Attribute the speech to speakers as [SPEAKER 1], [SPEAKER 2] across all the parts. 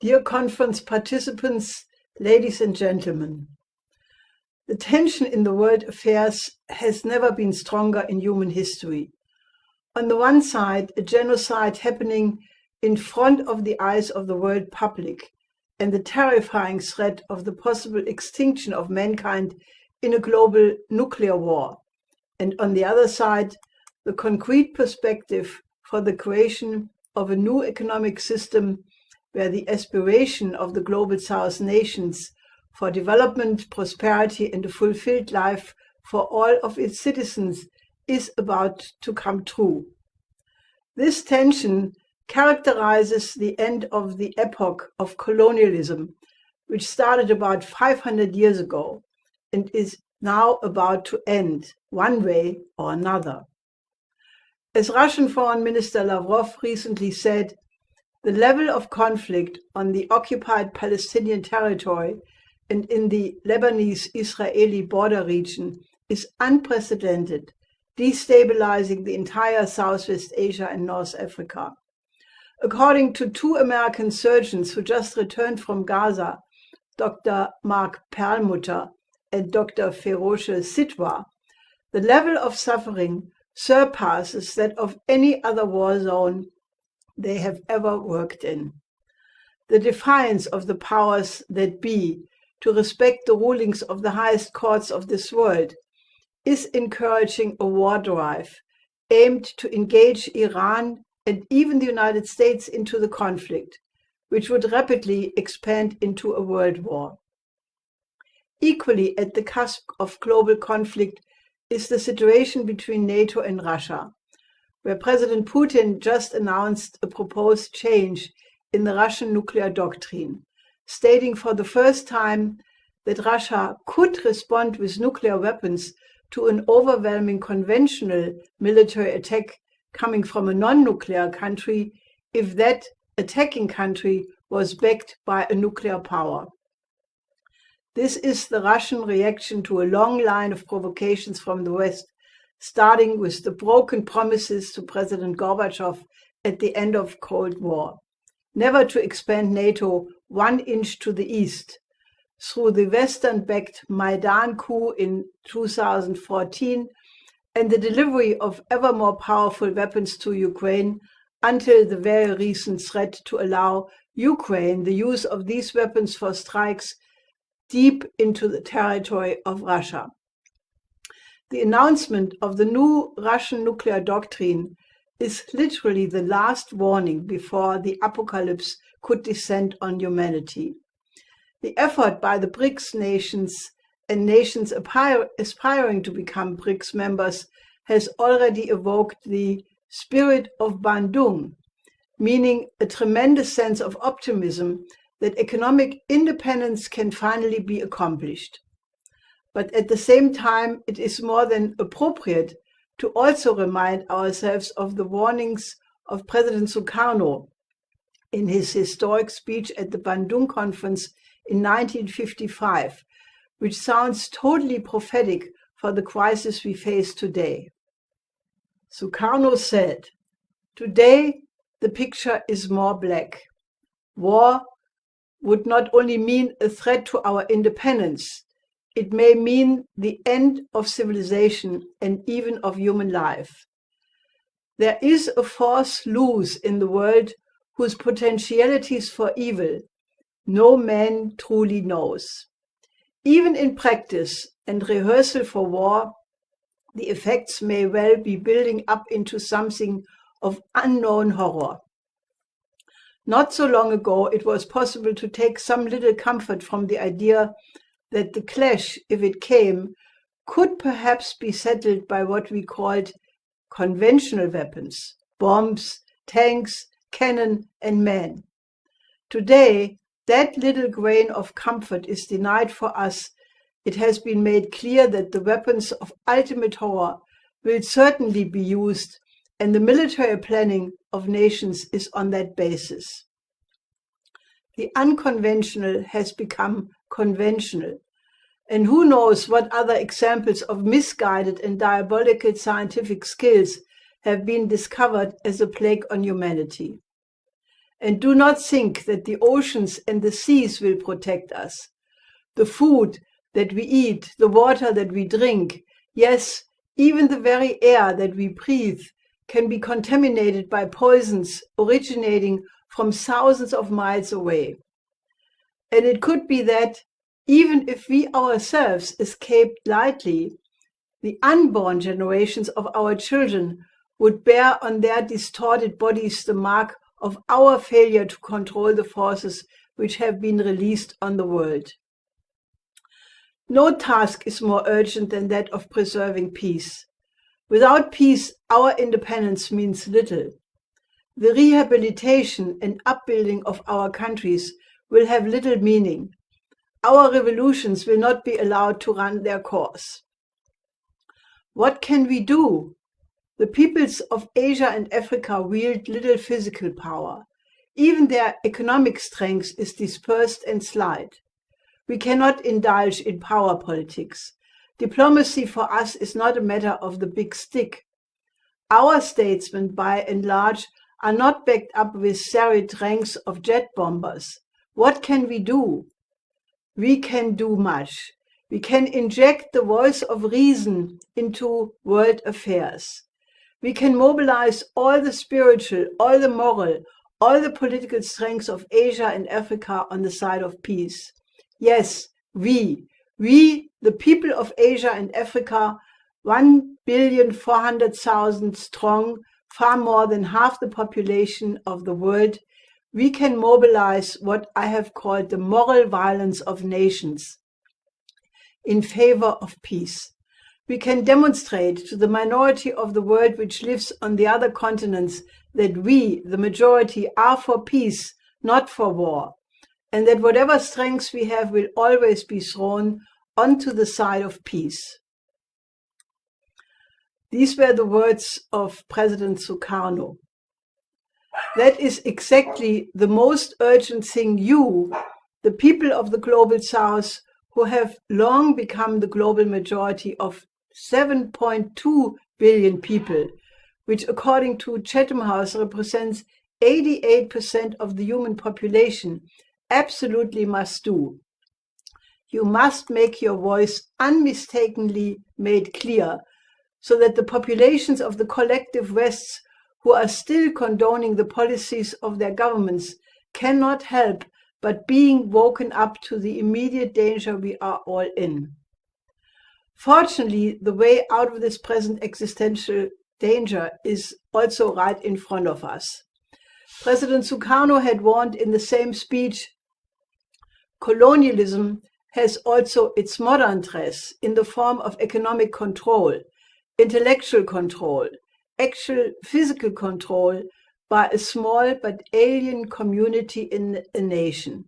[SPEAKER 1] Dear conference participants, ladies and gentlemen, the tension in the world affairs has never been stronger in human history. On the one side, a genocide happening in front of the eyes of the world public, and the terrifying threat of the possible extinction of mankind in a global nuclear war. And on the other side, the concrete perspective for the creation of a new economic system where the aspiration of the global South nations for development, prosperity, and a fulfilled life for all of its citizens is about to come true. This tension characterizes the end of the epoch of colonialism, which started about 500 years ago and is now about to end one way or another. As Russian Foreign Minister Lavrov recently said, the level of conflict on the occupied Palestinian territory and in the Lebanese-Israeli border region is unprecedented, destabilizing the entire Southwest Asia and North Africa. According to two American surgeons who just returned from Gaza, Dr. Mark Perlmutter and Dr. Feroce Sitwa, the level of suffering surpasses that of any other war zone they have ever worked in. The defiance of the powers that be to respect the rulings of the highest courts of this world is encouraging a war drive aimed to engage Iran and even the United States into the conflict, which would rapidly expand into a world war. Equally at the cusp of global conflict is the situation between NATO and Russia, where President Putin just announced a proposed change in the Russian nuclear doctrine, stating for the first time that Russia could respond with nuclear weapons to an overwhelming conventional military attack coming from a non-nuclear country if that attacking country was backed by a nuclear power. This is the Russian reaction to a long line of provocations from the West, starting with the broken promises to President Gorbachev at the end of Cold War, never to expand NATO 1 inch to the east, through the Western-backed Maidan coup in 2014 and the delivery of ever more powerful weapons to Ukraine until the very recent threat to allow Ukraine the use of these weapons for strikes deep into the territory of Russia. The announcement of the new Russian nuclear doctrine is literally the last warning before the apocalypse could descend on humanity. The effort by the Brics nations and nations aspiring to become Brics members has already evoked the spirit of Bandung, meaning a tremendous sense of optimism that economic independence can finally be accomplished. But at the same time, it is more than appropriate to also remind ourselves of the warnings of President Sukarno in his historic speech at the Bandung Conference in 1955, which sounds totally prophetic for the crisis we face today. Sukarno said, "Today, the picture is more black. War would not only mean a threat to our independence, it may mean the end of civilization and even of human life. There is a force loose in the world whose potentialities for evil no man truly knows. Even in practice and rehearsal for war, the effects may well be building up into something of unknown horror. Not so long ago, it was possible to take some little comfort from the idea that the clash, if it came, could perhaps be settled by what we called conventional weapons, bombs, tanks, cannon, and men. Today, that little grain of comfort is denied for us. It has been made clear that the weapons of ultimate horror will certainly be used, and the military planning of nations is on that basis. The unconventional has become conventional, and who knows what other examples of misguided and diabolical scientific skills have been discovered as a plague on humanity. and do not think that the oceans and the seas will protect us. The food that we eat, the water that we drink, yes, even the very air that we breathe can be contaminated by poisons originating from thousands of miles away. And it could be that even if we ourselves escaped lightly, the unborn generations of our children would bear on their distorted bodies the mark of our failure to control the forces which have been released on the world. No task is more urgent than that of preserving peace. Without peace, our independence means little. The rehabilitation and upbuilding of our countries will have little meaning. Our revolutions will not be allowed to run their course. What can we do? The peoples of Asia and Africa wield little physical power. Even their economic strength is dispersed and slight. We cannot indulge in power politics. Diplomacy for us is not a matter of the big stick. Our statesmen, by and large, are not backed up with serried ranks of jet bombers. What can we do? We can do much. We can inject the voice of reason into world affairs. We can mobilize all the spiritual, all the moral, all the political strengths of Asia and Africa on the side of peace. Yes, we, the people of Asia and Africa, 1,400,000 strong, far more than half the population of the world, we can mobilize what I have called the moral violence of nations in favor of peace. We can demonstrate to the minority of the world which lives on the other continents that we, the majority, are for peace, not for war, and that whatever strengths we have will always be thrown onto the side of peace. These were the words of President Sukarno. That is exactly the most urgent thing you, the people of the Global South, who have long become the global majority of 7.2 billion people, which according to Chatham House represents 88% of the human population, absolutely must do. You must make your voice unmistakably made clear so that the populations of the collective Wests who are still condoning the policies of their governments cannot help but being woken up to the immediate danger we are all in. Fortunately, the way out of this present existential danger is also right in front of us. President Sukarno had warned in the same speech, colonialism has also its modern dress in the form of economic control, intellectual control, actual physical control by a small but alien community in a nation.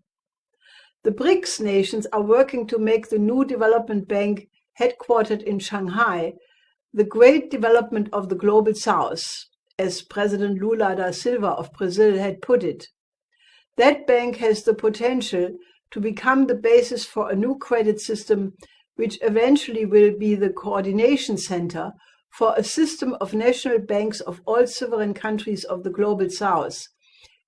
[SPEAKER 1] The Brics nations are working to make the new development bank headquartered in Shanghai the great development of the Global South, as President Lula da Silva of Brazil had put it. That bank has the potential to become the basis for a new credit system which eventually will be the coordination center for a system of national banks of all sovereign countries of the Global South,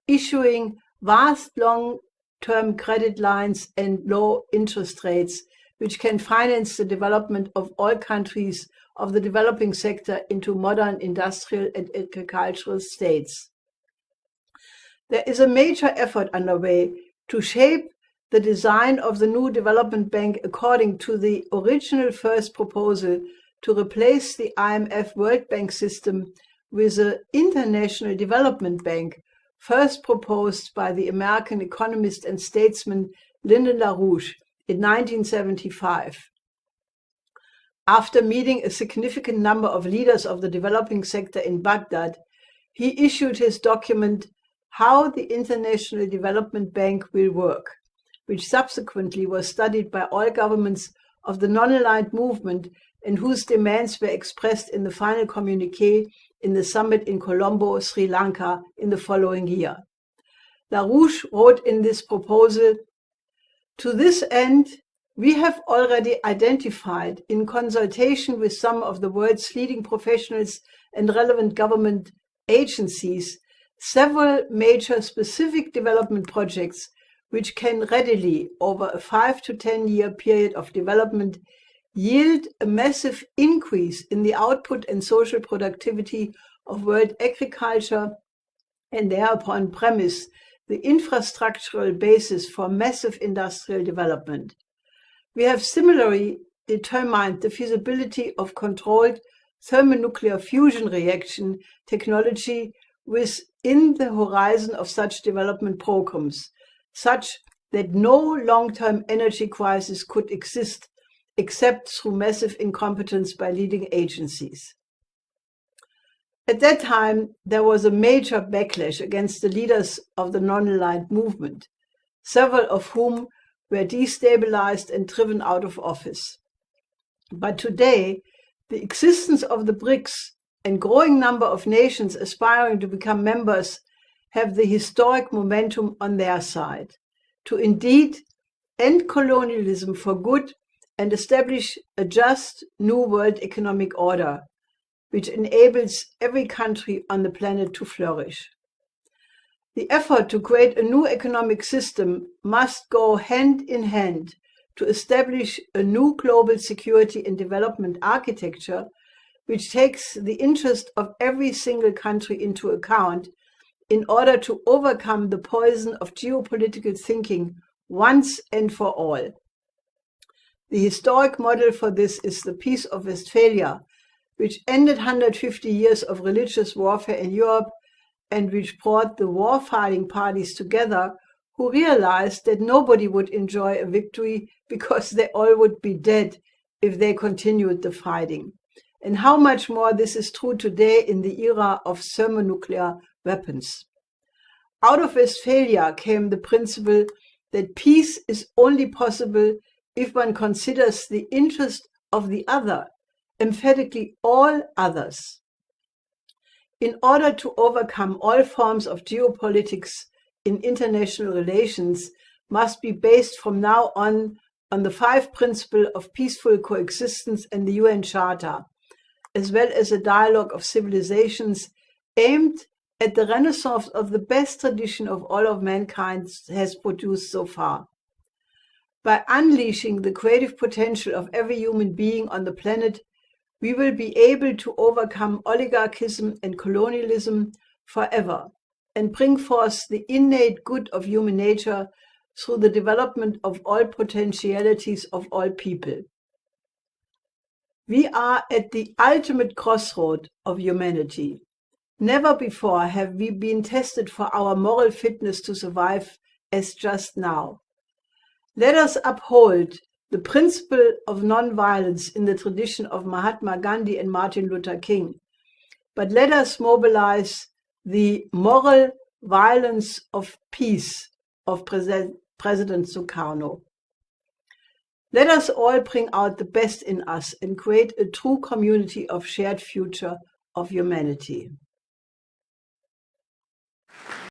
[SPEAKER 1] issuing vast long-term credit lines and low interest rates, which can finance the development of all countries of the developing sector into modern industrial and agricultural states. There is a major effort underway to shape the design of the new development bank according to the original first proposal to replace the IMF World Bank system with an international development bank, first proposed by the American economist and statesman Lyndon LaRouche in 1975. After meeting a significant number of leaders of the developing sector in Baghdad, he issued his document, How the International Development Bank Will Work, which subsequently was studied by all governments of the non-aligned movement and whose demands were expressed in the final communiqué in the summit in Colombo, Sri Lanka, in the following year. LaRouche wrote in this proposal, to this end, we have already identified, in consultation with some of the world's leading professionals and relevant government agencies, several major specific development projects which can readily, over a 5 to 10 year period of development, yield a massive increase in the output and social productivity of world agriculture and thereupon premise the infrastructural basis for massive industrial development. We have similarly determined the feasibility of controlled thermonuclear fusion reaction technology within the horizon of such development programs, such that no long-term energy crisis could exist except through massive incompetence by leading agencies. At that time, there was a major backlash against the leaders of the non-aligned movement, several of whom were destabilized and driven out of office. But today, the existence of the Brics and growing number of nations aspiring to become members have the historic momentum on their side to indeed end colonialism for good and establish a just new world economic order, which enables every country on the planet to flourish. The effort to create a new economic system must go hand in hand to establish a new global security and development architecture, which takes the interest of every single country into account in order to overcome the poison of geopolitical thinking once and for all. The historic model for this is the Peace of Westphalia, which ended 150 years of religious warfare in Europe and which brought the war-fighting parties together, who realized that nobody would enjoy a victory because they all would be dead if they continued the fighting. And how much more this is true today in the era of thermonuclear weapons. Out of Westphalia came the principle that peace is only possible if one considers the interest of the other, emphatically all others. In order to overcome all forms of geopolitics in international relations must be based from now on the 5 principles of peaceful coexistence and the UN Charter, as well as a dialogue of civilizations aimed at the renaissance of the best tradition of all of mankind has produced so far. By unleashing the creative potential of every human being on the planet, we will be able to overcome oligarchism and colonialism forever and bring forth the innate good of human nature through the development of all potentialities of all people. We are at the ultimate crossroad of humanity. Never before have we been tested for our moral fitness to survive as just now. Let us uphold the principle of non-violence in the tradition of Mahatma Gandhi and Martin Luther King, but let us mobilize the moral violence of peace of President Sukarno. Let us all bring out the best in us and create a true community of shared future of humanity.